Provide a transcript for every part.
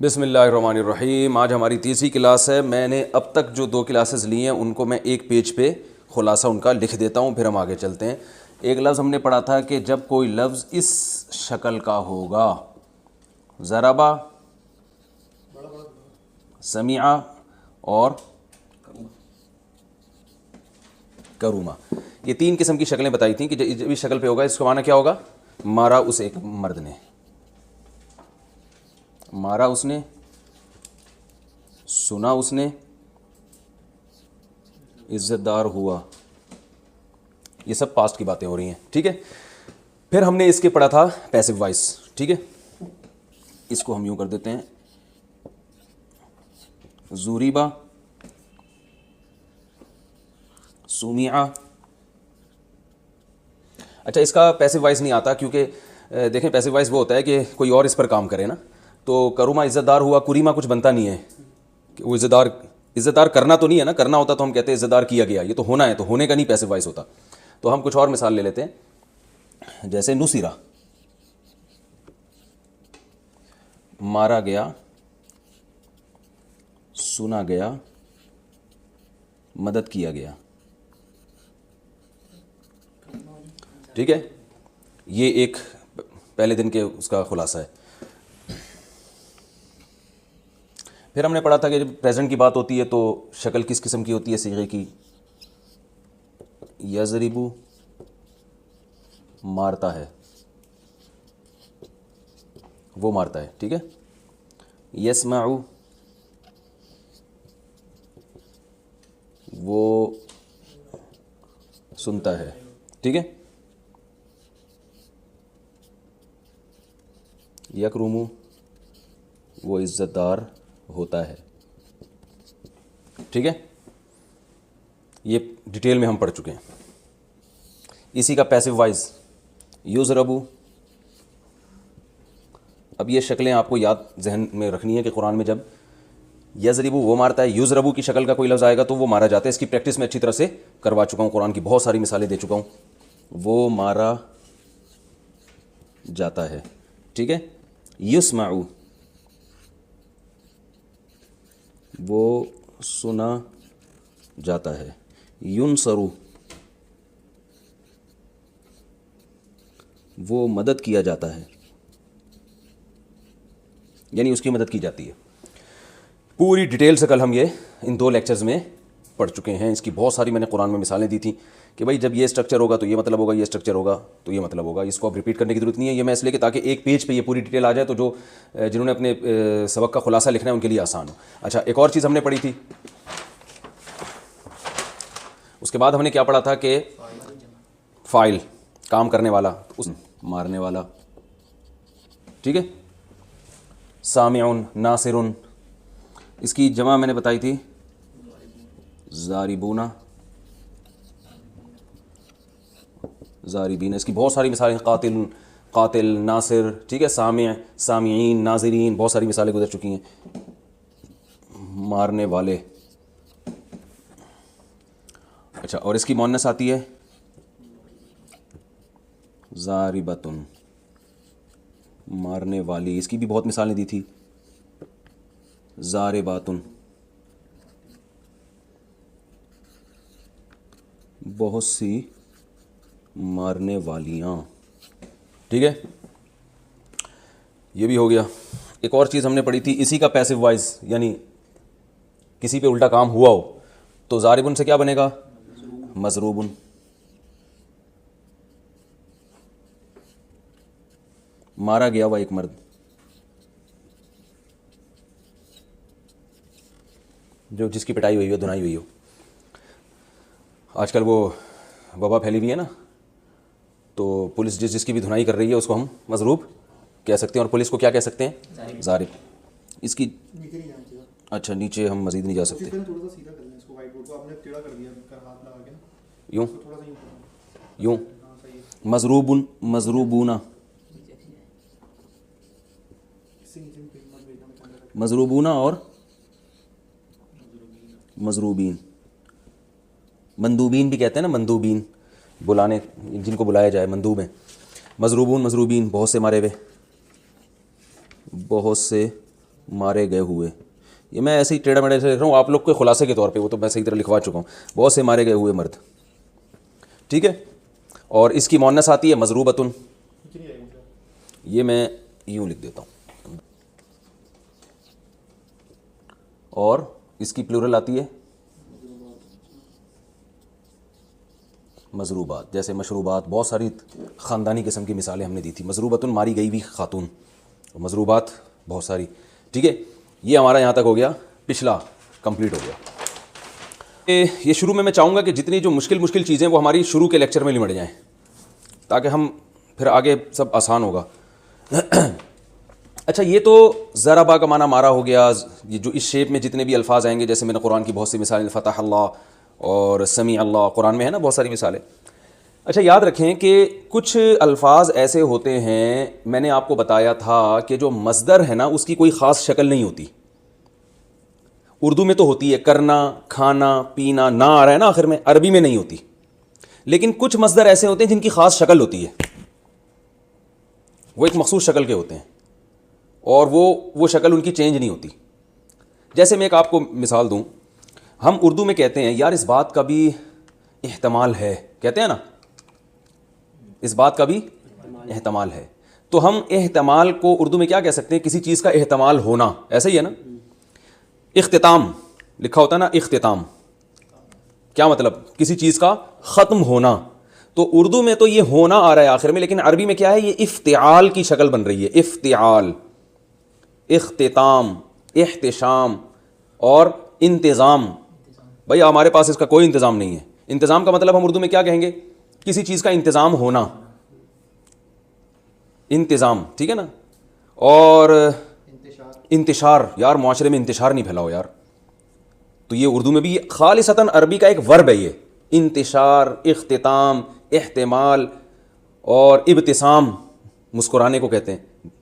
बिस्मिल्लाहिर्रहमानिर्रहीम। आज हमारी तीसरी क्लास है। मैंने अब तक जो 2 क्लासेस ली हैं उनको मैं एक पेज पे खुलासा उनका लिख देता हूँ, फिर हम आगे चलते हैं। एक लफ्ज़ हमने पढ़ा था कि जब कोई लफ्ज़ इस शक्ल का होगा, ज़रबा, समिआ और करूमा, ये 3 किस्म की शक्लें बताई थी कि जब इस शक्ल पे होगा इसका माना क्या होगा? मारा उस एक मर्द ने, मारा उसने, सुना उसने, इज्जतदार हुआ। ये सब पास्ट की बातें हो रही हैं, ठीक है। फिर हमने इसके पढ़ा था पैसिव वॉइस, ठीक है। इसको हम यूं कर देते हैं, ज़ुरिबा, सुमिआ। अच्छा, इसका पैसिव वॉइस नहीं आता क्योंकि देखें पैसिव वॉइस वो होता है कि कोई और इस पर काम करे ना। तो करूमा इज़्ज़तदार हुआ, कुरीमा कुछ बनता नहीं है कि वो इज़्ज़तदार करना तो नहीं है ना। करना होता तो हम कहते हैं इज़्ज़तदार किया गया, ये तो होना है, तो होने का नहीं पैसिव वॉइस होता। तो हम कुछ और मिसाल ले लेते हैं, जैसे नुसिरा, मारा गया, सुना गया, मदद किया गया, ठीक है। ये एक पहले दिन के उसका खुलासा है। फिर हमने पढ़ा था कि जब प्रेजेंट की बात होती है तो शक्ल किस किस्म की होती है सीगे की? यज़रिबु, मारता है, वो मारता है, ठीक है। यस्माउ, वो सुनता है, ठीक है। यकरुमु, वो इज़्ज़तदार होता है, ठीक है। ये डिटेल में हम पढ़ चुके हैं। इसी का पैसिव वॉइस युज़रबु। अब ये शक्लें आपको याद जहन में रखनी है कि कुरान में जब यज़रिबु वो मारता है, युज़रबु की शक्ल का कोई लफ्ज़ आएगा तो वो मारा जाता है। इसकी प्रैक्टिस मैं अच्छी तरह से करवा चुका हूँ, कुरान की बहुत सारी मिसालें दे चुका हूँ। वो मारा जाता है, ठीक है। युस्माउ, वो सुना जाता है। युनसरु, वो मदद किया जाता है, यानी उसकी मदद की जाती है। पूरी डिटेल से कल हम ये इन 2 लेक्चर्स में पढ़ चुके हैं। इसकी बहुत सारी मैंने कुरान में मिसालें दी थी कि भाई जब ये स्ट्रक्चर होगा तो ये मतलब होगा, ये स्ट्रक्चर होगा तो ये मतलब होगा। इसको अब रिपीट करने की जरूरत नहीं है। ये मैं इसलिए कि ताकि एक पेज पे ये पूरी डिटेल आ जाए तो जो जिन्होंने अपने सबक का खुलासा लिखना है उनके लिए आसान हो। अच्छा, एक और चीज़ हमने पढ़ी थी, उसके बाद हमने क्या पढ़ा था कि फ़ाइल, काम करने वाला, उस मारने वाला, ठीक है। सामिउन, नासिरुन, इसकी जमा मैंने बताई थी ज़ारिबूना, ज़ारिबीन। इसकी बहुत सारी मिसालें, कातिल, कातिल, नासिर, ठीक है, सामिअ, सामिईन, नाज़िरीन, बहुत सारी मिसालें गुजर चुकी हैं। मारने वाले। अच्छा, और इसकी मुअन्नस आती है ज़ारिबतुन, मारने वाली। इसकी भी बहुत मिसालें दी थी, ज़ारिबातुन, बहुत सी मारने वालियाँ, ठीक है। ये भी हो गया। एक और चीज़ हमने पढ़ी थी, इसी का पैसिव वॉइस, यानी किसी पे उल्टा काम हुआ हो तो ज़ारिबुन से क्या बनेगा? मज़रूबुन। मारा गया हुआ एक मर्द, जो जिसकी पिटाई हुई हो, धुनाई हुई हो। आजकल वो वबा फैली हुई है ना, तो पुलिस जिसकी भी धुनाई कर रही है उसको हम मज़रूब कह सकते हैं, और पुलिस को क्या कह सकते हैं? ज़ारिब। इसकी अच्छा, नीचे हम मज़ीद नहीं जा सकते। यूँ यूँ, मज़रूबुन, मज़रूबूना, मज़रूबूना और मज़रूबीन। मंदूबीन भी कहते हैं ना, मंदूबीन, बुलाने, जिनको बुलाया जाए, मंदूब हैं। मज़रूबून, मज़रूबीन, बहुत से मारे हुए, बहुत से मारे गए हुए, ये मैं ऐसे ही टेढ़ा मेढ़ा से लिख रहा हूँ आप लोग के खुलासे के तौर पे, वो तो मैं सही तरह लिखवा चुका हूँ। बहुत से मारे गए हुए मर्द, ठीक है। और इसकी मुअन्नस आती है मज़रूबतुन, ये मैं यूँ लिख देता हूँ। और इसकी प्लूरल आती है मज़रूबात, जैसे मशरूबात, बहुत सारी ख़ानदानी किस्म की मिसालें हमने दी थी। मज़रूबतुन मारी गई हुई खातून, मज़रूबात बहुत सारी, ठीक है। ये हमारा यहाँ तक हो गया, पिछला कंप्लीट हो गया। ये शुरू में मैं चाहूँगा कि जितनी जो मुश्किल चीज़ें वो हमारी शुरू के लेक्चर में लिमट जाएँ, ताकि हम फिर आगे सब आसान होगा। अच्छा, ये तो ज़रबा का माना मारा हो गया। ये जो इस शेप में जितने भी अल्फाज आएंगे, जैसे मैंने कुरान की बहुत सी मिसालें, फ़तह अल्लाह और समी अल्लाह, कुरान में है ना बहुत सारी मिसालें। अच्छा, याद रखें कि कुछ अल्फाज ऐसे होते हैं, मैंने आपको बताया था कि जो मस्दर है ना उसकी कोई ख़ास शक्ल नहीं होती। उर्दू में तो होती है, करना, खाना, पीना, ना आ रहा है ना आखिर में, अरबी में नहीं होती। लेकिन कुछ मस्दर ऐसे होते हैं जिनकी ख़ास शक्ल होती है, वो एक मखसूस शक्ल के होते हैं और वो शक्ल उनकी चेंज नहीं होती। जैसे मैं एक आपको मिसाल दूं, हम उर्दू में कहते हैं यार इस बात का भी एहतमाल है, कहते हैं ना, इस बात का भी एहतमाल है। तो हम एहतमाल को उर्दू में क्या कह सकते हैं, किसी चीज़ का एहतमाल होना, ऐसा ही है ना। इख्तिताम लिखा होता है ना, इख्तिताम क्या मतलब, किसी चीज़ का ख़त्म होना। तो उर्दू में तो ये होना आ रहा है आखिर में, लेकिन अरबी में क्या है, ये इफ्तिआल की शक्ल बन रही है। इफ्तिआल, इख्तिताम, इह्तिशाम और इंतज़ाम। भाई हमारे पास इसका कोई इंतज़ाम नहीं है। इंतज़ाम का मतलब हम उर्दू में क्या कहेंगे, किसी चीज़ का इंतज़ाम होना, इंतज़ाम, ठीक है ना। और इंतिशार, यार मुआशरे में इंतिशार नहीं फैलाओ यार, तो ये उर्दू में भी खालिसतन अरबी का एक वर्ब है ये, इंतिशार, इख्तिताम, इह्तिमाल और इब्तिसाम, मुस्कुराने को कहते हैं,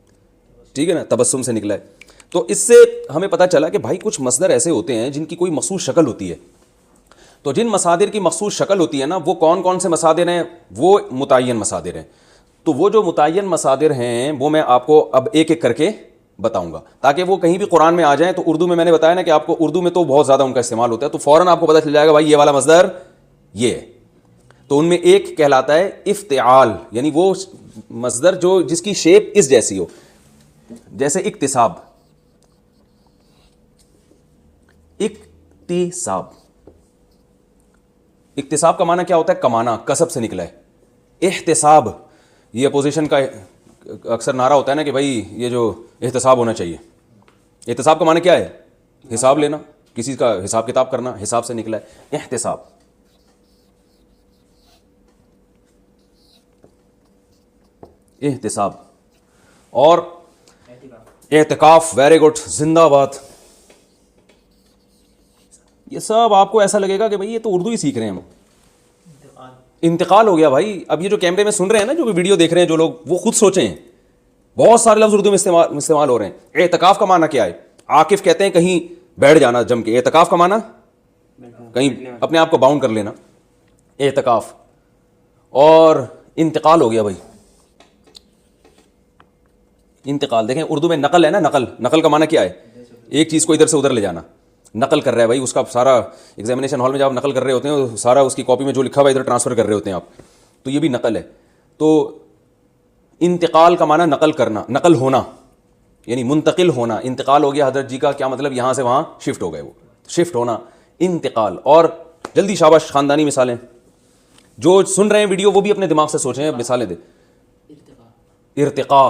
ठीक है ना, तबस्सुम से निकला है। तो इससे हमें पता चला कि भाई कुछ मसदर ऐसे होते हैं जिनकी कोई मखसूस शक्ल होती है। तो जिन मसादिर की मखसूस शक्ल होती है ना, वो कौन कौन से मसादिर हैं, वो मुतय्यन मसादिर हैं। तो वो जो मुतय्यन मसादिर हैं वो मैं आपको अब एक एक करके बताऊंगा, ताकि वो कहीं भी कुरान में आ जाएं। तो उर्दू में मैंने बताया ना कि आपको उर्दू में तो बहुत ज़्यादा उनका इस्तेमाल होता है, तो फ़ौरन आपको पता चल जाएगा भाई ये वाला मसदर ये है। तो उनमें एक कहलाता है इफ्तिआल, यानी वो मसदर जो जिसकी शेप इस जैसी हो, जैसे इक्तिसाब, इक्तिसाब, इक्तिसाब का माना क्या होता है, कमाना, कसब से निकला है। एहतिसाब, ये अपोजिशन का अक्सर नारा होता है ना कि भाई ये जो एहतिसाब होना चाहिए। एहतिसाब का माना क्या है, हिसाब लेना, किसी का हिसाब किताब करना, हिसाब से निकला है एहतिसाब। एहतिसाब और एहतिकाफ, वेरी गुड, जिंदाबाद। ये सब आपको ऐसा लगेगा कि भाई ये तो उर्दू ही सीख रहे हैं हम। इंतकाल हो गया भाई। अब ये जो कैमरे में सुन रहे हैं ना, जो भी वीडियो देख रहे हैं जो लोग, वो खुद सोचें, बहुत सारे लफ्ज़ उर्दू में इस्तेमाल हो रहे हैं। एतकाफ़ का माना क्या है, आकिफ कहते हैं कहीं बैठ जाना जम के। एतकाफ़ का माना कहीं अपने आप को बाउंड कर लेना, एतकाफ़। और इंतकाल हो गया भाई, इंतकाल देखें उर्दू में नकल है ना, नकल, नकल का माना क्या है, एक चीज़ को इधर से उधर ले जाना। नकल कर रहा है भाई, उसका सारा एग्जामिनेशन हॉल में जब आप नकल कर रहे होते हैं, सारा उसकी कॉपी में जो लिखा हुआ है इधर ट्रांसफ़र कर रहे होते हैं आप, तो ये भी नकल है। तो इंतकाल का माना नकल करना, नकल होना, यानी मुंतकिल होना। इंतकाल हो गया हज़रत जी का, क्या मतलब, यहाँ से वहाँ शिफ्ट हो गए, वो शिफ्ट होना, इंतकाल। और जल्दी शाबाश, ख़ानदानी मिसालें, जो सुन रहे हैं वीडियो वो भी अपने दिमाग से सोचें, मिसालें दे। इर्तिका,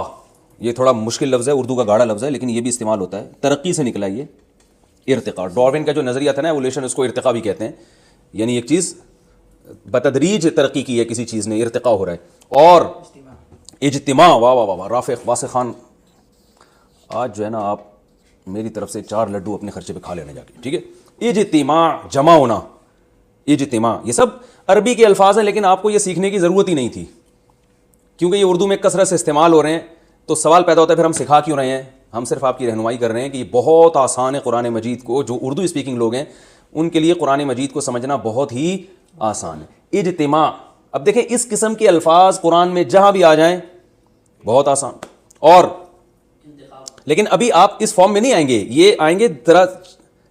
ये थोड़ा मुश्किल लफ्ज़ है, उर्दू का गाढ़ा लफ्ज़ है, लेकिन ये भी इस्तेमाल होता है, तरक्की से निकला ये इर्तिका। डार्विन का जो नज़रिया था ना एवोल्यूशन, उसको इर्तिका भी कहते हैं, यानी एक चीज़ बतदरीज तरक्की की है, किसी चीज़ ने इर्तिका हो रहा है। और इज्तिमा, वाह वाह वाह, राफ़िक वासिक़ खान, आज जो है ना आप मेरी तरफ से 4 लड्डू अपने खर्चे पे खा लेना जाके, ठीक है। इज्तिमा, जमा होना, इज्तिमा, ये सब अरबी के अल्फाज हैं, लेकिन आपको ये सीखने की ज़रूरत ही नहीं थी, क्योंकि ये उर्दू में कसरत से इस्तेमाल हो रहे हैं। तो सवाल पैदा होता है फिर हम सिखा क्यों रहे हैं, हम सिर्फ आपकी रहनुमाई कर रहे हैं कि ये बहुत आसान है कुरान मजीद को, जो उर्दू स्पीकिंग लोग हैं उनके लिए कुरान मजीद को समझना बहुत ही आसान है। इज्तिमा, अब देखें इस किस्म के अल्फाज कुरान में जहाँ भी आ जाएं बहुत आसान। और लेकिन अभी आप इस फॉर्म में नहीं आएंगे, ये आएंगे तरह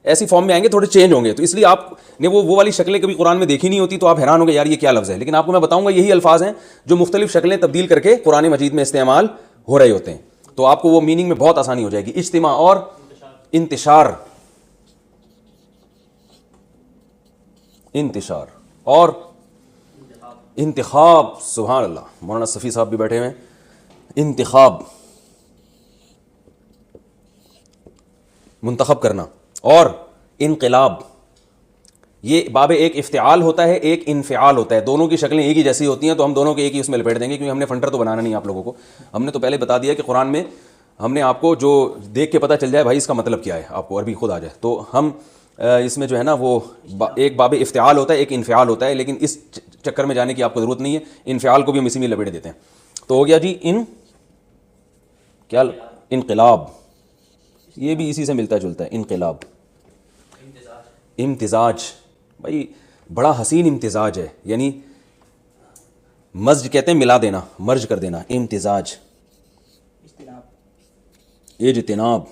ऐसी फॉर्म में आएंगे, थोड़े चेंज होंगे। तो इसलिए आपने वो वाली शक्लें कभी कुरान में देखी नहीं होती, तो आप हैरान होंगे यार ये क्या लफ्ज़ है। लेकिन आपको मैं बताऊंगा यही अल्फाज हैं जो मुख्तलिफ शक्लें तब्दील करके कुरान मजीद में इस्तेमाल हो रहे होते हैं। तो आपको वो मीनिंग में बहुत आसानी हो जाएगी। इज्तिमा और इंतिशार, इंतिशार और इंतिखाब। सुभान अल्लाह, मौलाना सफ़ी साहब भी बैठे हुए हैं। इंतिखाब मुंतखब करना, और इनकलाब, ये बाब एक इफ्तिआल होता है, एक इनफ़िआल होता है। दोनों की शक्लें एक ही जैसी होती हैं, तो हम दोनों के एक ही उसमें लपेट देंगे, क्योंकि हमने फंटर तो बनाना नहीं आप लोगों को। हमने तो पहले बता दिया कि कुरान में हमने आपको जो देख के पता चल जाए भाई इसका मतलब क्या है, आपको अरबी खुद आ जाए। तो हम इसमें जो है ना वो एक बाब इफ्तिआल होता है, एक इनफ़िआल होता है, लेकिन इस चक्कर में जाने की आपको ज़रूरत नहीं है। इनफ़िआल को भी हम इसी में लपेट देते हैं। तो हो गया जी इनकलाब, ये भी इसी से मिलता जुलता है। इनकलाब, इम्तिजाज, भाई बड़ा हसीन इम्तिजाज है, यानी मज़्ज कहते हैं मिला देना, मर्ज कर देना। इम्तिजाज, इज्तिनाब,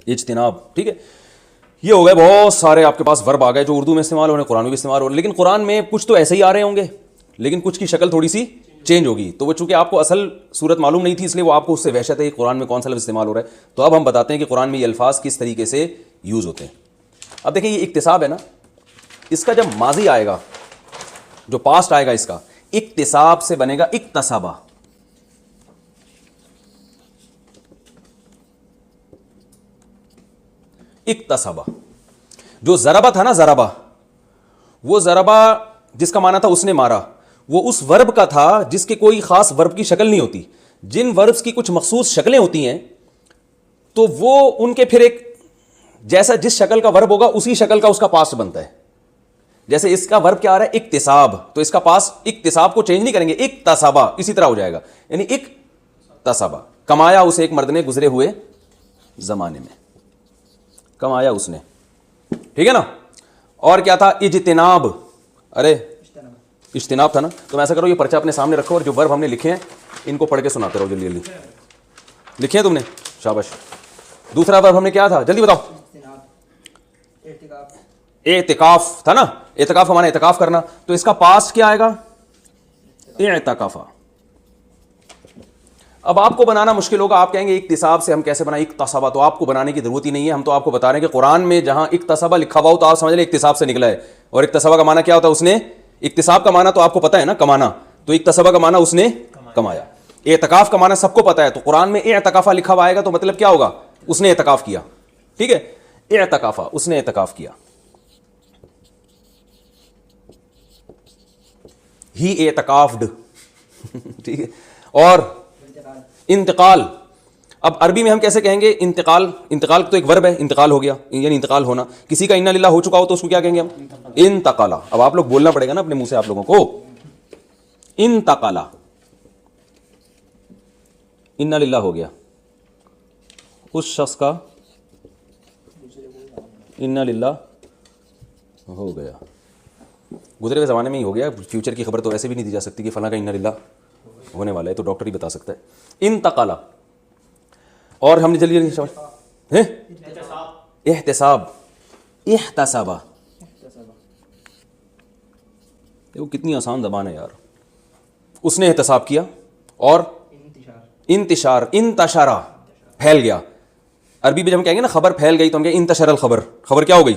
इज्तिनाब, ठीक है। ये हो गए बहुत सारे आपके पास वर्ब आ गए जो उर्दू में इस्तेमाल हो रहे हैं, कुरान में भी इस्तेमाल हो रहे हैं। लेकिन कुरान में कुछ तो ऐसे ही आ रहे होंगे, लेकिन कुछ की शक्ल थोड़ी सी चेंज होगी। तो वो चूंकि आपको असल सूरत मालूम नहीं थी, इसलिए वो आपको उससे वहशत है कि कुरान में कौन सा लफ्ज़ इस्तेमाल हो रहा है। तो अब हम बताते हैं कि कुरान में ये अल्फाज किस तरीके से यूज़ होते हैं। अब देखिए, ये इक्तिसाब है ना, इसका जब माजी आएगा, जो पास्ट आएगा, इसका इक्तिसाब से बनेगा इक्तसबा। इक्तसबा, जो ज़रबा था ना, ज़रबा, वो ज़रबा जिसका माना था उसने मारा, वो उस वर्ब का था जिसके कोई खास वर्ब की शक्ल नहीं होती। जिन वर्ब्स की कुछ मखसूस शक्लें होती हैं, तो वो उनके फिर एक जैसा जिस शक्ल का वर्ब होगा उसी शक्ल का उसका पास्ट बनता है। जैसे इसका वर्ब क्या आ रहा है, इक्तिसाब, तो इसका पास्ट इक्तिसाब को चेंज नहीं करेंगे, इक्तसबा इसी तरह हो जाएगा, यानी इक्तसबा। कमाया उसे एक मर्द ने गुजरे हुए जमाने में, कमाया उसने, ठीक है ना। और क्या था, इज्तिनाब, अरे इज्तिनाब था ना। तो मैं ऐसा करो, ये पर्चा अपने सामने रखो और जो वर्ब हमने लिखे हैं इनको पढ़ के सुनाते रहो जल्दी जल्दी। लिखे हैं तुमने, शाबाश। दूसरा वर्ब हमने क्या था, जल्दी बताओ। एतिकाफ था ना, एतिकाफ का माना एतिकाफ करना, तो इसका पास्ट क्या आएगा, एतिकाफा। अब आपको बनाना मुश्किल होगा, आप कहेंगे इक्तिसाब से हम कैसे बनाएं इक्तसबा, तो आपको बनाने की जरूरत ही नहीं है। हम तो आपको बता रहे हैं कि कुरान में जहां इक्तसबा लिखा हुआ हो तो आप समझ लें इक्तिसाब से निकला है। और इक्तसबा का माना क्या होता है, उसने, इक्तिसाब का माना तो आपको पता है ना, कमाना, तो इक्तसबा का माना उसने कमाया। एतकाफ का माना सबको पता है, तो कुरान में एतकाफा लिखा हुआ आएगा तो मतलब क्या होगा, उसने एतकाफ किया, ठीक है। एतकाफा, उसने एतकाफ किया। ही एतकाफ्ड, ठीक है। और इंतकाल, अब अरबी में हम कैसे कहेंगे इंतकाल, इंतकाल तो एक वर्ब है, इंतकाल हो गया यानी इंतकाल होना। किसी का इन्ना लिल्लाह हो चुका हो तो उसको क्या कहेंगे हम, इंतकाला। अब आप लोग बोलना पड़ेगा ना अपने मुंह से आप लोगों को, इंतकाला, इन्ना लिल्लाह हो गया, उस शख्स का इन्ना लिल्लाह हो गया, गुजरे हुए ज़माने में ही हो गया। फ्यूचर की खबर तो वैसे भी नहीं दी जा सकती कि फला का इन्ना लिल्लाह होने वाला है, तो डॉक्टर ही बता सकता है। इंतकाला, और हमने जल्दी जल्दी एहतिसाब, इहतसबा, देखो कितनी आसान ज़बान है यार। उसने एहतिसाब किया, और इंतिशार, इंतशरा, फैल गया। अरबी में जब हम कहेंगे ना खबर फैल गई, तो हम कहेंगे इंतशरल खबर, खबर क्या हो गई,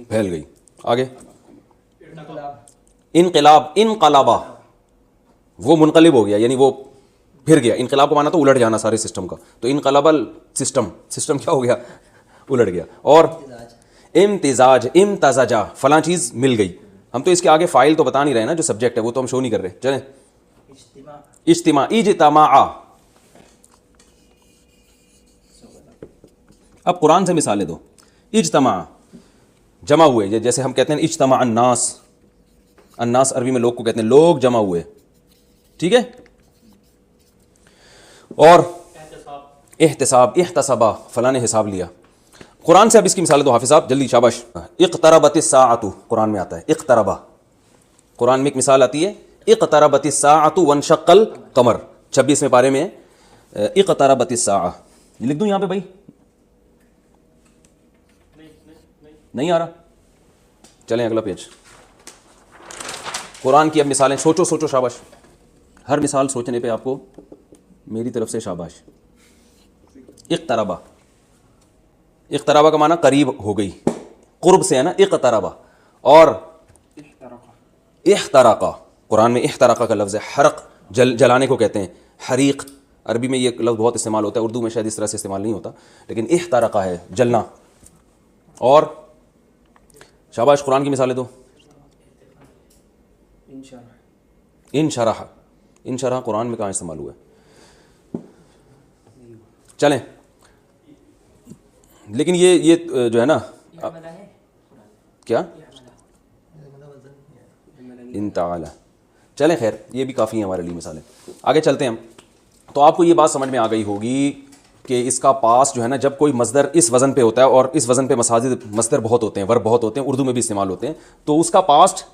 फैल गई। आगे इनकलाब, इनकलाबा, वो मुनकलिब हो गया, यानी वो फिर गया। इनकलाब को माना तो उलट जाना सारे सिस्टम का, तो इनकलाबल सिस्टम, सिस्टम क्या हो गया, उलट गया। और इम्तिजाज, इम्तज़जा, फलां चीज़ मिल गई। हम तो इसके आगे फाइल तो बता नहीं रहे ना, जो सब्जेक्ट है वो तो हम शो नहीं कर रहे। चलें, इज्तिमा, इज्तिमा। अब कुरान से मिसालें दो। इज्तिमा, जमा हुए, जैसे हम कहते हैं इज्तिमा अन्नास, अन्नास अरबी में लोग को कहते हैं, लोग जमा हुए, ठीक है। और एहतिसाब, इहतसबा, फलां ने हिसाब लिया। कुरान से अब इसकी मिसालें दो हाफिज़ साहब, जल्दी, शाबाश। इक़्तरबतिस्साअतु, कुरान में आता है इक़्तरबा, कुरान में एक मिसाल आती है इक़्तरबतिस्साअतु वनशक्कल कमर, 26वें पारे में है। इक़्तरबतिस्साअ, ये लिख दूँ यहाँ पे भाई? नहीं आ रहा? चलें अगला पेज। कुरान की अब मिसालें, सोचो सोचो, शाबाश। हर मिसाल सोचने पे आपको मेरी तरफ से शाबाश। इक़्तरबा, इक़्तरबा का माना करीब हो गई, कुर्ब से है ना इक़्तरबा। और इह्तरक़ा, कुरान में इह्तरक़ा का लफ्ज़ है, हरक़ जलाने को कहते हैं, हरीक़ अरबी में ये लफ्ज़ बहुत इस्तेमाल होता है, उर्दू में शायद इस तरह से इस्तेमाल नहीं होता, लेकिन इह्तरक़ा है जलना। और शाबाश, कुरान की मिसालें दो। इनशरह, इनशरह कुरान में कहाँ इस्तेमाल हुआ है? चलें, लेकिन ये जो है ना, क्या इंताला, चलें खैर, ये भी काफ़ी है हमारे लिए मिसालें। आगे चलते हैं हम। तो आपको ये बात समझ में आ गई होगी कि इसका पास जो है ना, जब कोई मस्दर इस वज़न पे होता है, और इस वज़न पे मस्दर बहुत होते हैं, वर्ब बहुत होते हैं, उर्दू में भी इस्तेमाल होते हैं, तो उसका पास्ट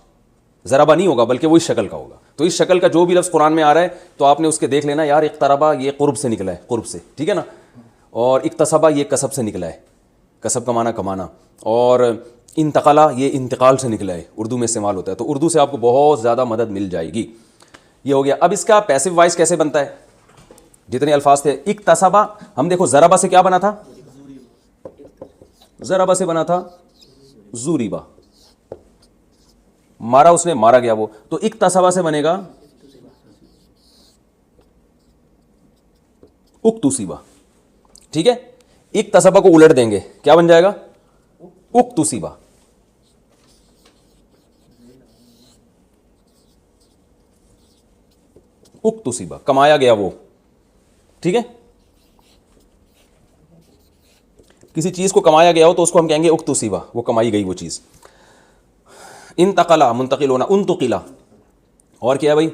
ज़राबा नहीं होगा, बल्कि वो इस शक्ल का होगा। तो इस शक्ल का जो भी लफ्ज़ कुरान में आ रहा है, तो आपने उसके देख लेना, यार इक़्तरबा ये कुर्ब से निकला है, कुर्ब से, ठीक है ना। और इक़्तसबा ये कसब से निकला है, कसब का माना कमाना। और इंतक़ला ये इंतकाल से निकला है, उर्दू में इस्तेमाल होता है। तो उर्दू से आपको बहुत ज़्यादा मदद मिल जाएगी। ये हो गया। अब इसका पैसिव वॉइस कैसे बनता है? जितने अल्फाज थे, इक़्तसबा, हम देखो ज़रबा से क्या बना था? ज़रबा से बना था ज़ुरिबा, मारा उसने, मारा गया वो। तो इक़्तसबा से बनेगा उक्तुसिबा, ठीक है। इक़्तसबा को उलट देंगे, क्या बन जाएगा? उक्तुसिबा। उक्तुसिबा, कमाया गया वो, ठीक है। किसी चीज को कमाया गया हो तो उसको हम कहेंगे उक्तुसिबा, वो कमाई गई वो चीज। इंतकला, मुंतकिल होना, उनतुकिला। और क्या है भाई?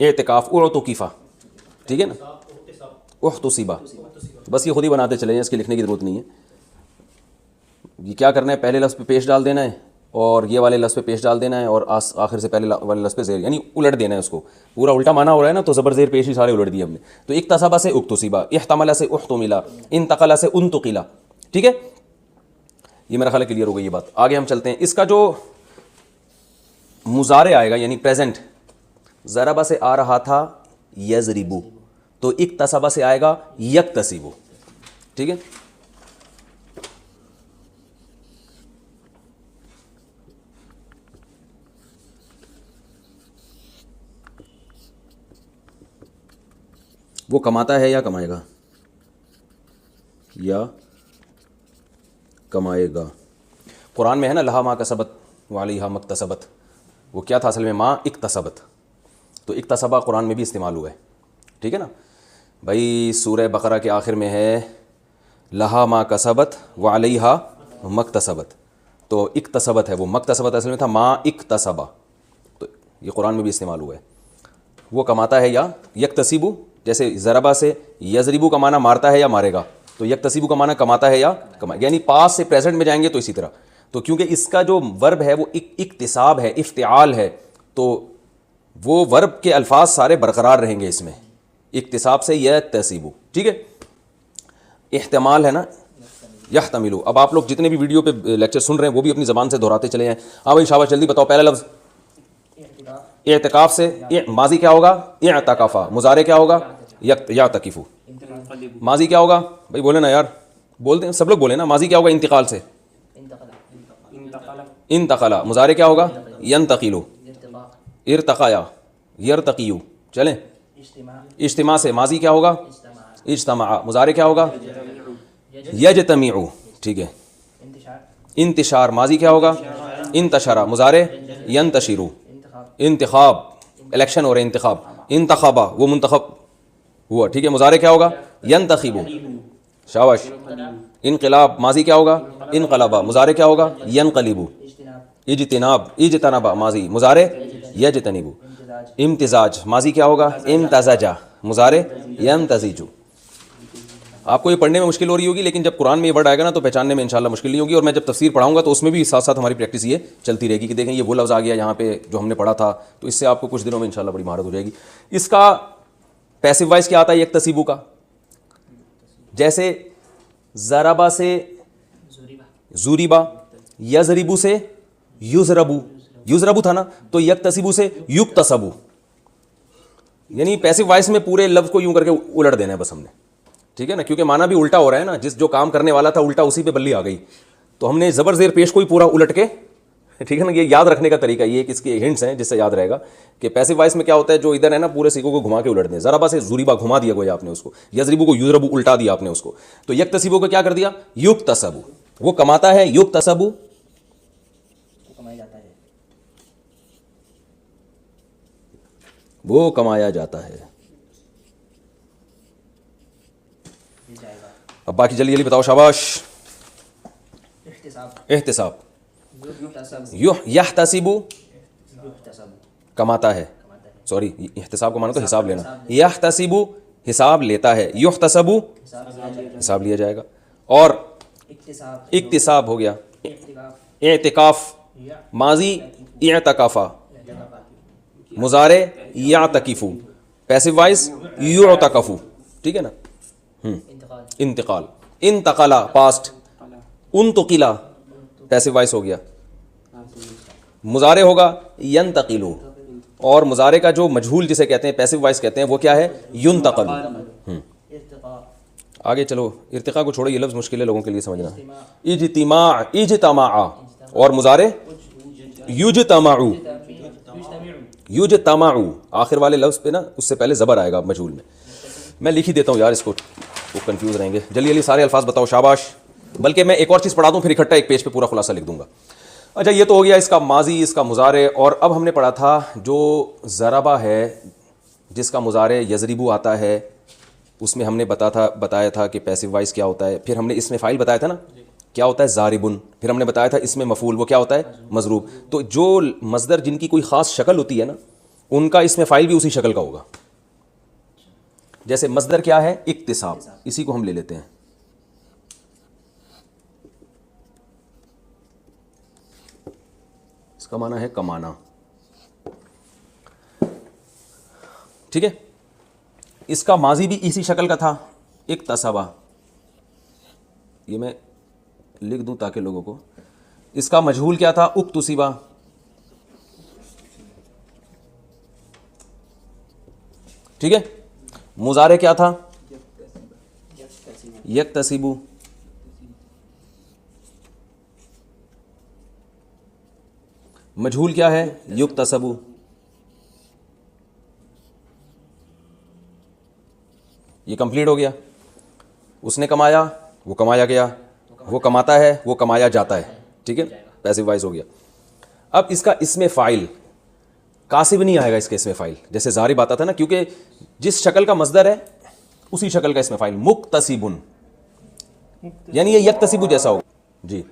एतिकाफ, उतुकिफा, ठीक है ना। उहतुसिबा, बस ये खुद ही बनाते चले जाएं, इसके लिखने की जरूरत नहीं है। ये क्या करना है, पहले लफ्ज़ पे पेश डाल देना है, और ये वाले लफ्ज़ पे पेश डाल देना है, और आखिर से पहले वाले लफ्ज़ पे ज़ेर, यानी उलट देना है उसको। पूरा उल्टा माना हो रहा है ना, तो ज़बर ज़ेर पेश ही सारे उलट दिए हमने। तो इक़्तसबा से उक्तुसिबा, इह्तमला से उहतुमिला, इंतक़ला से उनतुकिला, ठीक है। ये मेरा ख्याल क्लियर हो गई ये बात। आगे हम चलते हैं। इसका जो मुज़ारे आएगा, यानी प्रेजेंट, ज़रबा से आ रहा था यज़रिबु, तो इक़्तसबा से आएगा यक्तसिबु, ठीक है। वो कमाता है या कमाएगा? या कमाएगा। कुरान में है ना, लहा मा कसबत वालिहा मक्तसबत, वो क्या था असल में? मा इक्तसबत। तो इक्तसबा कुरान में भी इस्तेमाल हुआ है, ठीक है ना भाई। सूरह बकरा के आखिर में है लहा मा कसबत वालिहा मक्तसबत, तो इक्तसबत है वो, मक्तसबत असल में था मा इक्तसबा। तो ये कुरान में भी इस्तेमाल हुआ है। वो कमाता है या यक्तसिबु, जैसे ज़रबा से यज़रिबु का माना मारता है या मारेगा, तो यक्तसिबु का माना कमाता है या कमाएगा, यानी पास से प्रेजेंट में जाएंगे तो इसी तरह। तो क्योंकि इसका जो वर्ब है वो इक्तिसाब है, इफ्तिआल है, तो वो वर्ब के अल्फाज सारे बरकरार रहेंगे इसमें, इक्तिसाब से यक्तसिबु, ठीक है। इह्तिमाल है ना, यहतमिलु। अब आप लोग जितने भी वीडियो पे लेक्चर सुन रहे हैं वो भी अपनी ज़बान से दोहराते चले जाएं। हाँ भाई शाबाश, जल्दी बताओ। पहला लफ्ज़ एतिकाफ से, माजी क्या होगा? इअतकफा। मुजारे क्या होगा? यातकिफु। माजी क्या होगा भाई? बोले ना यार, बोलते हैं सब लोग, बोले ना। माजी क्या होगा? इंतकाल से, इंतकला। मुजारे क्या होगा? यंतकिलु। इर्तकाया, यर्तकियु। चलें, इज्तिमा से माजी क्या होगा? इज्तमा। मुजारे क्या होगा? यजतमिउ, ठीक है। इंतिशार, माजी क्या होगा? इंतशरा। मुजारे यंतशिरु। इंतखाब, इलेक्शन हो रहे, इंतखाब। इंतखाबा, वो मुंतखब हुआ, ठीक है। मुजारे क्या होगा? यंतखिबु, शाबाश। इनकलाब, माजी क्या होगा? इनकलाबा। मुजारे क्या होगा? यनकलिबु। इज्तिनाब, इज्तनबा माजी, मुजारे यजतनिबु। इम्तिजाज, माजी क्या होगा? इम्तज़जा। मुजारे यम्तज़िजु। आपको ये पढ़ने में मुश्किल हो रही होगी, लेकिन जब कुरान में ये वर्ड आएगा ना तो पहचानने में इंशाल्लाह मुश्किल नहीं होगी। और मैं जब तफसीर पढ़ाऊंगा तो उसमें भी साथ साथ हमारी प्रैक्टिस ये चलती रहेगी कि देखें ये वो लफ्ज़ आ गया यहाँ पे जो हमने पढ़ा था, तो इससे आपको कुछ दिनों में इंशाल्लाह बड़ी महारत हो जाएगी। इसका पैसिव वॉइस क्या आता है यक्तसिबु का? जैसे ज़राबा से ज़ुरिबा, यज़रिबु से युज़रबु, युज़रबु था ना, तो यक्तसिबु से युक्तसबु, यानी पैसिव वॉइस में पूरे लफ्ज़ को यूं करके उलट देना है बस हमने, ठीक है ना, क्योंकि माना भी उल्टा हो रहा है ना, जो काम करने वाला था उल्टा उसी पे बल्ली आ गई, तो हमने ज़बर ज़ेर पेश को ही पूरा उलट के, ठीक है ना। ये याद रखने का तरीका, ये किसके हिंट्स हैं जिससे याद रहेगा कि पैसिव वॉइस में क्या होता है, जो इधर है ना पूरे सिक्कों को घुमा के उलट दें। ज़राबा से ज़ुरिबा घुमा दिया गोया आपने उसको, यज़रिबु को युज़रबु उल्टा दिया आपने उसको, तो यक्तसिबु को क्या कर दिया युक्तसबु, वो कमाता है, युक्तसबु वो कमाया जाता है। अब बाकी जल्दी जल्दी बताओ, शाबाश। एहतिसाब, यहतसिबु कमाता है, सॉरी एहतिसाब को मानो तो हिसाब लेना, यहतसिबु हिसाब लेता है, युहतसबु हिसाब लिया जाएगा। और इक्तिसाब हो गया, एतिकाफ माजी इअतकाफा, मुजारे यातकिफु, पैसिव वॉइस युअतकफु, ठीक है ना। इंतकाल, इंतकाला पास्ट, उनतकिला पैसिव वॉइस हो गया। मुजारे होगा यंतकिलु, और मुजारे का जो मजहूल जिसे कहते हैं पैसिव वॉइस कहते हैं वो क्या है युनतकलु। आगे चलो, इर्तिका को छोड़ो, ये लफ्ज़ मुश्किल है लोगों के लिए समझना। इज्तिमा, इज्तमा, और मुजारे युजतमाउ, युजतमाउ, आखिर वाले लफ्ज़ पे ना उससे पहले ज़बर आएगा मजहूल में। मैं लिख ही देता हूँ यार इसको, वो कंफ्यूज रहेंगे। जल्दी जल्दी सारे अल्फाज बताओ, शाबाश। बल्कि मैं एक और चीज़ पढ़ा दूँ, फिर इकट्ठा एक पेज पे पूरा खुलासा लिख दूंगा। अच्छा, ये तो हो गया इसका माजी, इसका मुजारे। और अब हमने पढ़ा था जो ज़राबा है जिसका मुजारे यज़रिबु आता है, उसमें हमने बताया था कि पैसिव वॉइस क्या होता है। फिर हमने इसमें फ़ाइल बताया था ना क्या होता है ज़ारिबुन, फिर हमने बताया था इसमें मफ़ूल वो क्या होता है मज़रूब। तो जो मज़दर जिनकी कोई ख़ास शक्ल होती है ना, उनका इसमें फ़ाइल भी उसी शक्ल का होगा। जैसे मज़दर क्या है इक्तिसाब, इसी को हम ले लेते हैं। इसका माना है कमाना, ठीक है। इसका माजी भी इसी शक्ल का था, इक्तसबा, ये मैं लिख दूं ताकि लोगों को। इसका मजहूल क्या था उक्तुसिबा, ठीक है। मुजारे क्या था यक्तसिबु, मजहूल क्या है युक्तसबु। ये कंप्लीट हो गया। उसने कमाया, वो कमाया गया, वो कमाता है, वो कमाया जाता है, ठीक है, पैसिव वॉइस हो गया। अब इसका इसमें फ़ाइल कासिब नहीं आएगा, इसके इसमें फ़ाइल जैसे ज़ारिब आता था ना, क्योंकि जिस शक्ल का मज़दर है उसी शक्ल का इसमें फ़ाइल मुक्तसिबुन, यानी ये यक्तसिबु जैसा होगा जी।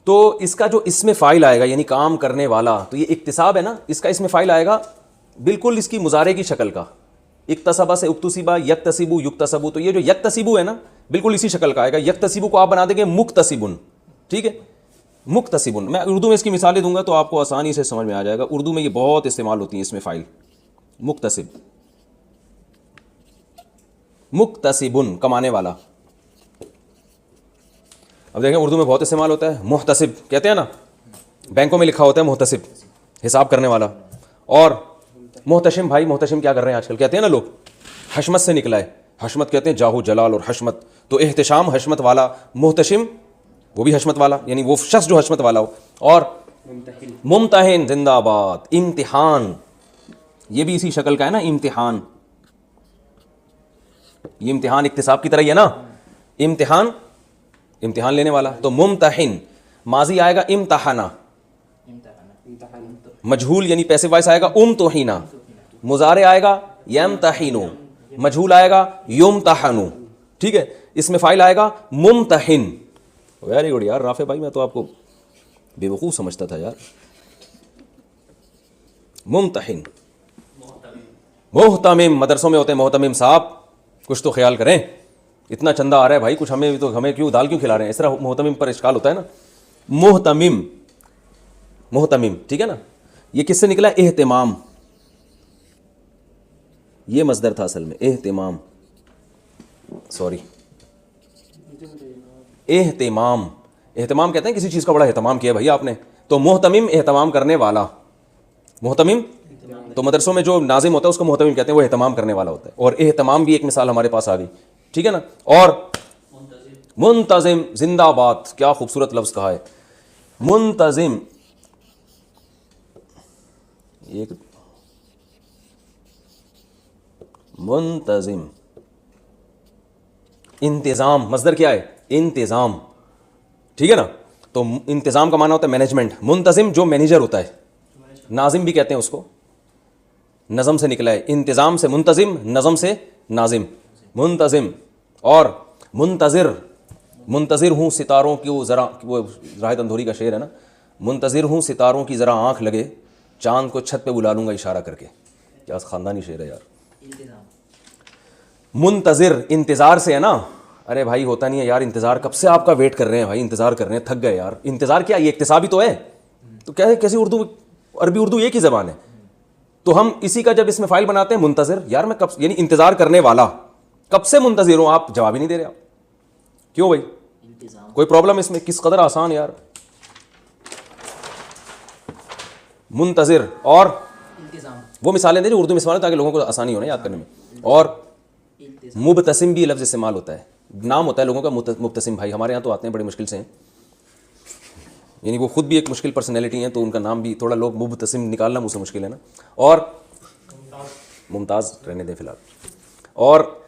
तो इसका जो इसमें फ़ाइल आएगा यानी काम करने वाला, तो ये इक्तिसाब है ना, इसका इसमें फ़ाइल आएगा बिल्कुल इसकी मुजारे की शक्ल का। इक्तसबा से उक्तुसिबा, यक्तसिबु, युक्तसबु, तो ये जो यक्तसिबु है ना बिल्कुल इसी शक्ल का आएगा। यक्तसिबु को आप बना देंगे मुक्तसिबुन, ठीक है, मुक्तसिबुन। मैं उर्दू में इसकी मिसालें दूंगा तो आपको आसानी से समझ में आ जाएगा। उर्दू में ये बहुत इस्तेमाल होती है इसमें फ़ाइल, मुक्तसिब, मुक्तसिबुन कमाने वाला। अब देखें उर्दू में बहुत इस्तेमाल होता है, मुहतसिब कहते हैं ना, बैंकों में लिखा होता है मुहतसिब, हिसाब करने वाला। और मोहतशिम, भाई मोहतशिम क्या कर रहे हैं आजकल, कहते हैं ना लोग, हशमत से निकला है, हशमत कहते हैं जाहू जलाल और हशमत, तो एहतिशाम हशमत वाला, मोहतशिम वो भी हशमत वाला, यानी वो शख्स जो हशमत वाला हो। और मुमतहिन जिंदाबाद, इम्तिहान, ये भी इसी शक्ल का है ना, इम्तिहान, ये इम्तिहान इक्तिसाब की तरह ही है ना, इम्तिहान इम्तिहान लेने वाला। तो मुमतहिन माजी आएगा इम्तहाना, मजहूल यानी पैसिव वॉइस आएगा उमतहिना, मुजारे आएगा यमतहिनु, मजहूल आएगा युमतहनु, ठीक है। इसमें फ़ाइल आएगा मुमतहिन। वेरी गुड यार राफे भाई, मैं तो आपको बेवकूफ़ समझता था यार। मुमतहिन, मोहतमिम, मदरसों में होते हैं मोहतमिम साहब, कुछ तो ख्याल करें। इतना चंदा आ रहा है भाई, कुछ हमें तो, हमें क्यों दाल क्यों खिला रहे हैं, इस तरह मोहतमिम पर इश्काल होता है ना। मोहतमिम, मोहतमिम, ठीक है ना। ये किससे निकला? एहतिमाम, ये मसदर था असल में, एहतिमाम, सॉरी, एहतिमाम। एहतिमाम कहते हैं किसी चीज़ का बड़ा एहतमाम किया भैया आपने, तो मोहतमिम एहतमाम करने वाला। मोहतमिम तो मदरसों में जो नाजिम होता है उसको मोहतमिम कहते हैं, वो एहतमाम करने वाला होता है। और एहतमाम भी एक मिसाल हमारे पास आ गई, ठीक है ना। और मुंतजिम, जिंदाबाद, क्या खूबसूरत लफ्ज़ कहा है, मुंतजिम। एक मुंतजिम, इंतज़ाम, मसदर क्या है? इंतज़ाम, ठीक है ना। तो इंतज़ाम का माना होता है मैनेजमेंट। मुंतजिम जो मैनेजर होता है, नाजिम भी कहते हैं उसको, नज़म से निकला है। इंतज़ाम से मुंतजिम, नज़म से नाजिम, मुंतजिम। और मुंतज़िर, मुंतज़िर हूँ सितारों की, वो ज़रा, वो राहिद अंधोरी का शेर है ना, मुंतज़िर हूँ सितारों की ज़रा आँख लगे, चाँद को छत पे बुला लूँगा इशारा करके। क्या ख़ानदानी शेर है यार। मुंतज़िर इंतज़ार से है ना, अरे भाई होता नहीं है यार, इंतज़ार कब से आपका वेट कर रहे हैं भाई, इंतज़ार कर रहे हैं, थक गए यार। इंतज़ार क्या, ये इक्तिसाबी तो है। तो क्या है, कैसी उर्दू, अरबी उर्दू एक ही ज़बान है, तो हम इसी का जब इसमें फ़ाइल बनाते हैं मुंतज़िर, यार मैं कब, यानी इंतज़ार करने वाला, कब से मुंतज़िर हूँ। आप जवाब ही नहीं दे रहे आप, क्यों भाई, कोई प्रॉब्लम इसमें? किस कदर आसान यार, मुंतज़िर। और वो मिसालें दे जो उर्दू में इस्तेमाल, ताकि लोगों को आसानी हो ना याद करने में। और मुबतसिम भी लफ्ज़ इस्तेमाल होता है, नाम होता है लोगों का मुबतसिम भाई, हमारे यहाँ तो आते हैं बड़ी मुश्किल से हैं, यानी वो खुद भी एक मुश्किल पर्सनैलिटी हैं, तो उनका नाम भी थोड़ा, लोग मुबतसिम निकालना मुझसे मुश्किल है ना। और मुमताज़ रहने दें फिलहाल। और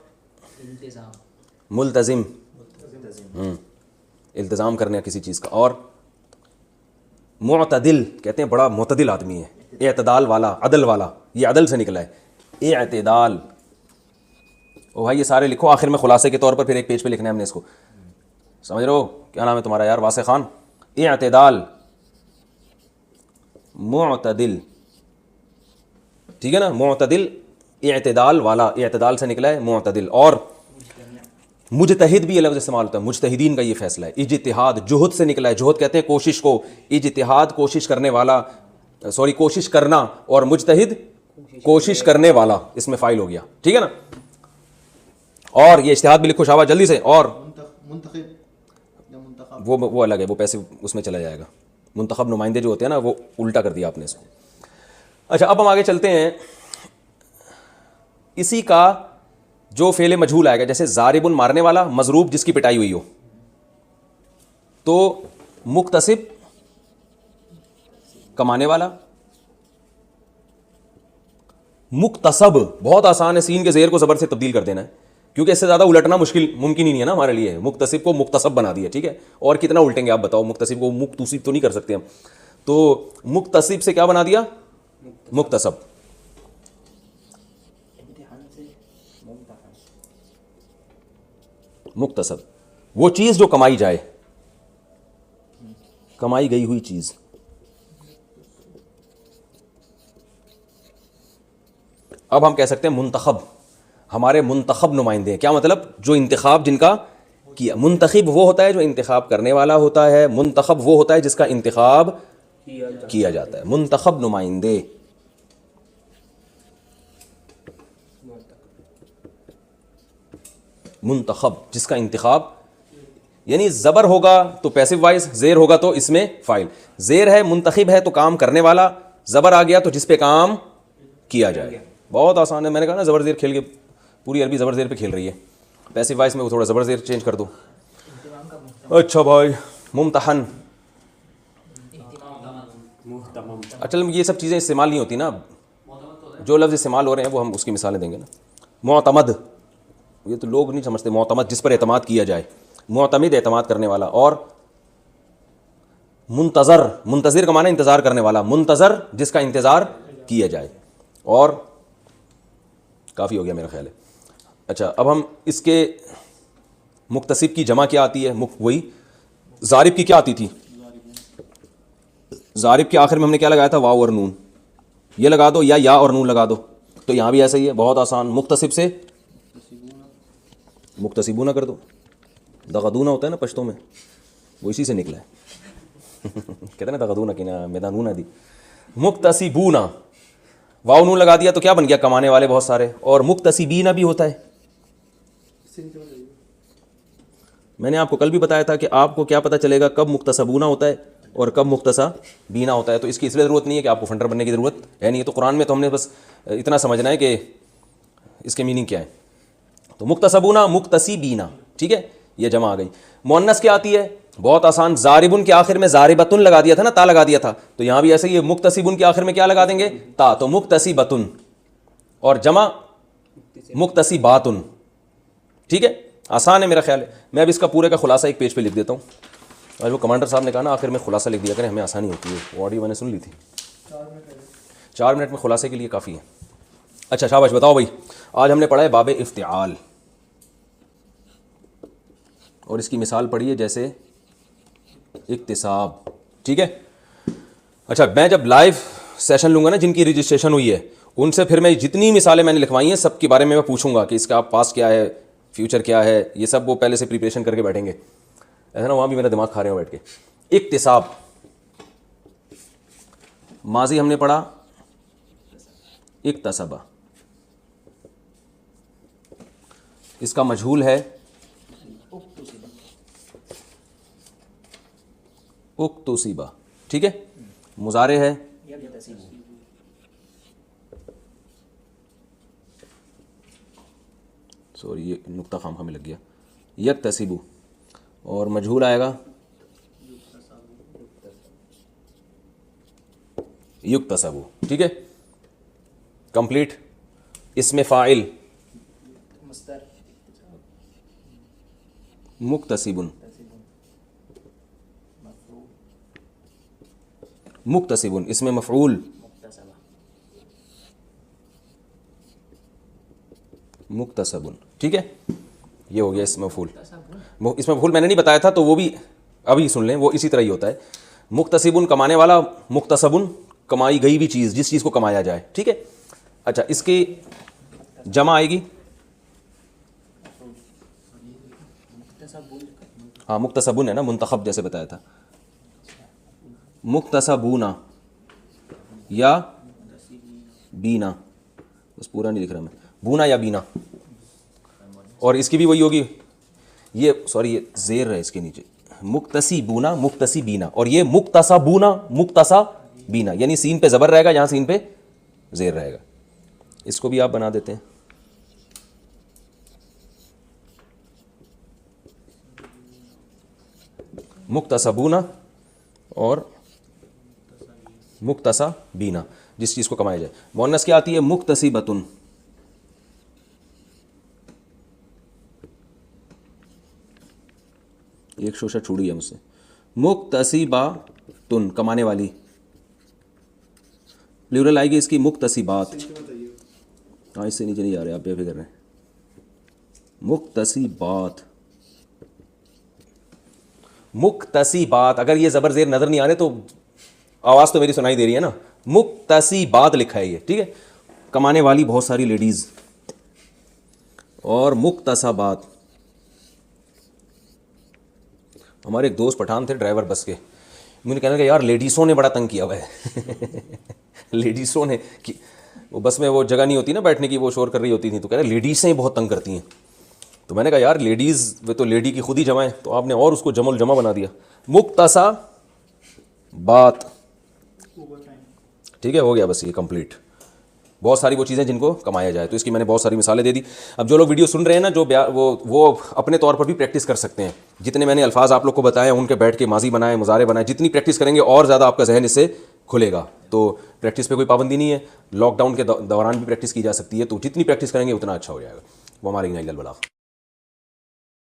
मुल्तज़िम, इल्तिज़ाम करने किसी चीज़ का। और मुअतदिल कहते हैं बड़ा मुअतदिल आदमी है, एतदाल वाला, अदल वाला, ये अदल से निकला है, एतदाल। ओ भाई ये सारे लिखो, आखिर में खुलासे के तौर पर फिर एक पेज पे लिखना है हमने इसको, समझ रहे हो। क्या नाम है तुम्हारा यार? वासे खान। एतदाल, मुअतदिल, ठीक है ना, मुअतदिल, एतदाल वाला, एतदाल से निकला है मुअतदिल। और मुजतहिद भी ये लफ्ज़ इस्तेमाल होता है, मुजतहिदीन का ये फैसला है। इज्तिहाद, जुहद से निकला है, जुहद कहते हैं कोशिश को, इज्तिहाद कोशिश करने वाला, सॉरी कोशिश करना, और मुजतहिद कोशिश करने वाला, इसमें फ़ाइल हो गया, ठीक है ना। और ये इज्तिहाद भी लिखो शाबाश जल्दी से। और वो अलग है, वो पैसे उसमें चला जाएगा। मुंतखब नुमाइंदे जो होते हैं ना, वो उल्टा कर दिया आपने इसको। अच्छा अब हम आगे चलते हैं, इसी का जो फेले मजहूल आएगा, जैसे ज़ारिबुन मारने वाला, मजरूब जिसकी पिटाई हुई हो, तो मुक्तसिब कमाने वाला, मुक्तसब बहुत आसान है, सीन के ज़ेर को ज़बर से तब्दील कर देना है, क्योंकि इससे ज़्यादा उलटना मुश्किल मुमकिन ही नहीं है ना हमारे लिए। मुक्तसिब को मुक्तसब बना दिया, ठीक है, और कितना उल्टेंगे आप बताओ, मुक्तसिब को मुक्तसिब तो नहीं कर सकते हम, तो मुक्तसिब से क्या बना दिया? मुक्तसब। मुक्तसब वो चीज़ जो कमाई जाए, कमाई गई हुई चीज़। अब हम कह सकते हैं मुंतखब, हमारे मुंतखब नुमाइंदे। क्या मतलब? जो इंतखाब जिनका किया। मुंतखिब वो होता है जो इंतखाब करने वाला होता है, मुंतखब वो होता है जिसका इंतखाब किया जाता है। मुंतखब नुमाइंदे, मुंतखब जिसका इंतखाब, यानी ज़बर होगा तो पैसिव वाइज, ज़ेर होगा तो इसमें फ़ाइल। ज़ेर है, मुंतखिब है तो काम करने वाला, ज़बर आ गया तो जिस पे काम किया जाए। बहुत आसान है, मैंने कहा ना ज़बर ज़ेर खेल के पूरी अरबी ज़बर ज़ेर पे खेल रही है। पैसिव वाइज में वो थोड़ा ज़बर ज़ेर चेंज कर दो। अच्छा भाई, मुमतहन, अच्छा ये सब चीज़ें इस्तेमाल नहीं होती ना, जो लफ्ज़ इस्तेमाल हो रहे हैं वो हम उसकी मिसालें देंगे ना। मुअतमद, ये तो लोग नहीं समझते, मुअतमद जिस पर एतमाद किया जाए, मुअतमिद एतमाद करने वाला। और मुंतज़र, मुंतज़िर का माना इंतज़ार करने वाला, मुंतज़र जिसका इंतज़ार किया जाए। और काफ़ी हो गया मेरा ख्याल है। अच्छा अब हम इसके मुक्तसिब की जमा क्या आती है? वही ज़ारिब की क्या आती थी? ज़ारिब के आखिर में हमने क्या लगाया था? वाव और नून, ये लगा दो, या और नून लगा दो, तो यहाँ भी ऐसा ही है, बहुत आसान। मुक्तसिब से मुक्तसिबूना कर दो, दगदूना होता है ना पश्तो में, वो इसी से निकला है। कहते हैं ना दगदूना की ना मैदानूना दी। मुक्तसिबूना, वाव नून लगा दिया तो क्या बन गया, कमाने वाले बहुत सारे। और मुक्तसिबीना भी होता है। मैंने आपको कल भी बताया था कि आपको क्या पता चलेगा कब मुक्तसबूना होता है और कब मुक्तसबीना होता है। तो इसकी इसलिए ज़रूरत नहीं है कि आपको फंडर बनने की ज़रूरत है नहीं। तो कुरान में तो हमने बस इतना समझना है कि इसके मीनिंग क्या है। तो मुक्तसबूना, मुक्तसीबीना, ठीक है, ये जमा आ गई। मुअन्नस क्या आती है, बहुत आसान, ज़ारिबुन के आखिर में ज़ारिबतुन लगा दिया था ना, ता लगा दिया था। तो यहाँ भी ऐसे ही मुक्तसिबुन के आखिर में क्या लगा देंगे, ता, तो मुक्तसिबतुन। और जमा मुक्तसिबातुन, ठीक है, आसान है मेरा ख्याल है। मैं अब इसका पूरे का खुलासा एक पेज पे लिख देता हूँ। आज वो कमांडर साहब ने कहा ना आखिर में खुलासा लिख दिया करें, हमें आसानी होती है। वो ऑडियो मैंने सुन ली थी, 4 मिनट में खुलासे के लिए काफ़ी है। अच्छा शाबाश, बताओ भाई, आज हमने पढ़ा है बाब इफ्तिआल, और इसकी मिसाल पढ़ी है जैसे इक्तिसाब, ठीक है। अच्छा, मैं जब लाइव सेशन लूँगा ना, जिनकी रजिस्ट्रेशन हुई है उनसे फिर मैं जितनी मिसालें मैंने लिखवाई हैं सब के बारे में मैं पूछूंगा कि इसका पास क्या है, फ्यूचर क्या है, ये सब वो पहले से प्रिपरेशन करके बैठेंगे। ऐसा ना वहाँ भी मेरा दिमाग खा रहे हो बैठ के। इक्तिसाब, माजी हमने पढ़ा इक्तसबा, इसका मजहूल है उक्तुसिबा, ठीक है। मुजारे है सॉरी ये नुक्ता खामखा में लग गया, यक्तसिबु, और मजहूल आएगा युक्तसबु, ठीक है, कंप्लीट। इसमें फ़ाइल मुक्तसिबुन, मुक्तसिबुन, इसमें मफ़ऊल मुक्तसबुन, ठीक है, ये हो गया इसमें मफ़ऊल। इसमें मफ़ऊल मैंने नहीं बताया था तो वो भी अभी सुन लें, वो इसी तरह ही होता है। मुक्तसिबुन कमाने वाला, मुक्तसबुन कमाई गई भी चीज़, जिस चीज़ को कमाया जाए, ठीक है। अच्छा, इसकी जमा आएगी, हाँ मुक्तसबुन है ना, मुंतखब जैसे बताया था, मुक्तसबूना या बीना, बस पूरा नहीं लिख रहा मैं, बूना या बीना। और इसकी भी वही होगी, ये सॉरी ये ज़ेर है इसके नीचे, मुक्तसीबूना मुक्तसीबीना, और ये मुक्तसबूना मुक्तसबीना, यानी सीन पे ज़बर रहेगा, यहाँ सीन पे ज़ेर रहेगा। इसको भी आप बना देते हैं, मुक्तसबूना और मुक्तसबीना, जिस चीज़ को कमाया जाए। मुअन्नस क्या आती है, मुक्तसिबतुन, एक शोशा छूट गया मुझसे, मुक्तसिबातुन कमाने वाली, प्लूरल आएगी इसकी मुक्तसिबात, हाँ इससे नीचे नहीं आ रहे आप बेफिक्र रहे, मुक्तसिबात, मुक्तसिबात। अगर ये ज़बर ज़ेर नज़र नहीं आ रहे तो आवाज़ तो मेरी सुनाई दे रही है ना, मुक्तसिबात लिखा है ये, ठीक है, कमाने वाली बहुत सारी लेडीज़। और मुक्तसबात, हमारे एक दोस्त पठान थे ड्राइवर बस के, मुझे कहने लगा यार लेडीज़ों ने बड़ा तंग किया हुआ है। लेडीज़ों ने कि वो बस में वो जगह नहीं होती ना बैठने की, वो शोर कर रही होती थी, तो कह रहे लेडीज़ें बहुत तंग करती हैं। तो मैंने कहा यार लेडीज़ वे तो लेडी की खुद ही जमा है, तो आपने और उसको जमल जमा बना दिया, मुक्तसा बात, ठीक है, हो गया बस ये कंप्लीट। बहुत सारी वो चीज़ें जिनको कमाया जाए, तो इसकी मैंने बहुत सारी मिसालें दे दी। अब जो लोग वीडियो सुन रहे हैं ना, जो वो अपने तौर पर भी प्रैक्टिस कर सकते हैं। जितने मैंने अल्फाज आप लोग को बताए उनके बैठ के माजी बनाए, मुजारे बनाए, जितनी प्रैक्टिस करेंगे और ज़्यादा आपका जहन इससे खुलेगा। तो प्रैक्टिस पे कोई पाबंदी नहीं है, लॉकडाउन के दौरान भी प्रैक्टिस की जा सकती है, तो जितनी प्रैक्टिस करेंगे उतना अच्छा हो जाएगा। वो हमारी नहीं बलाग।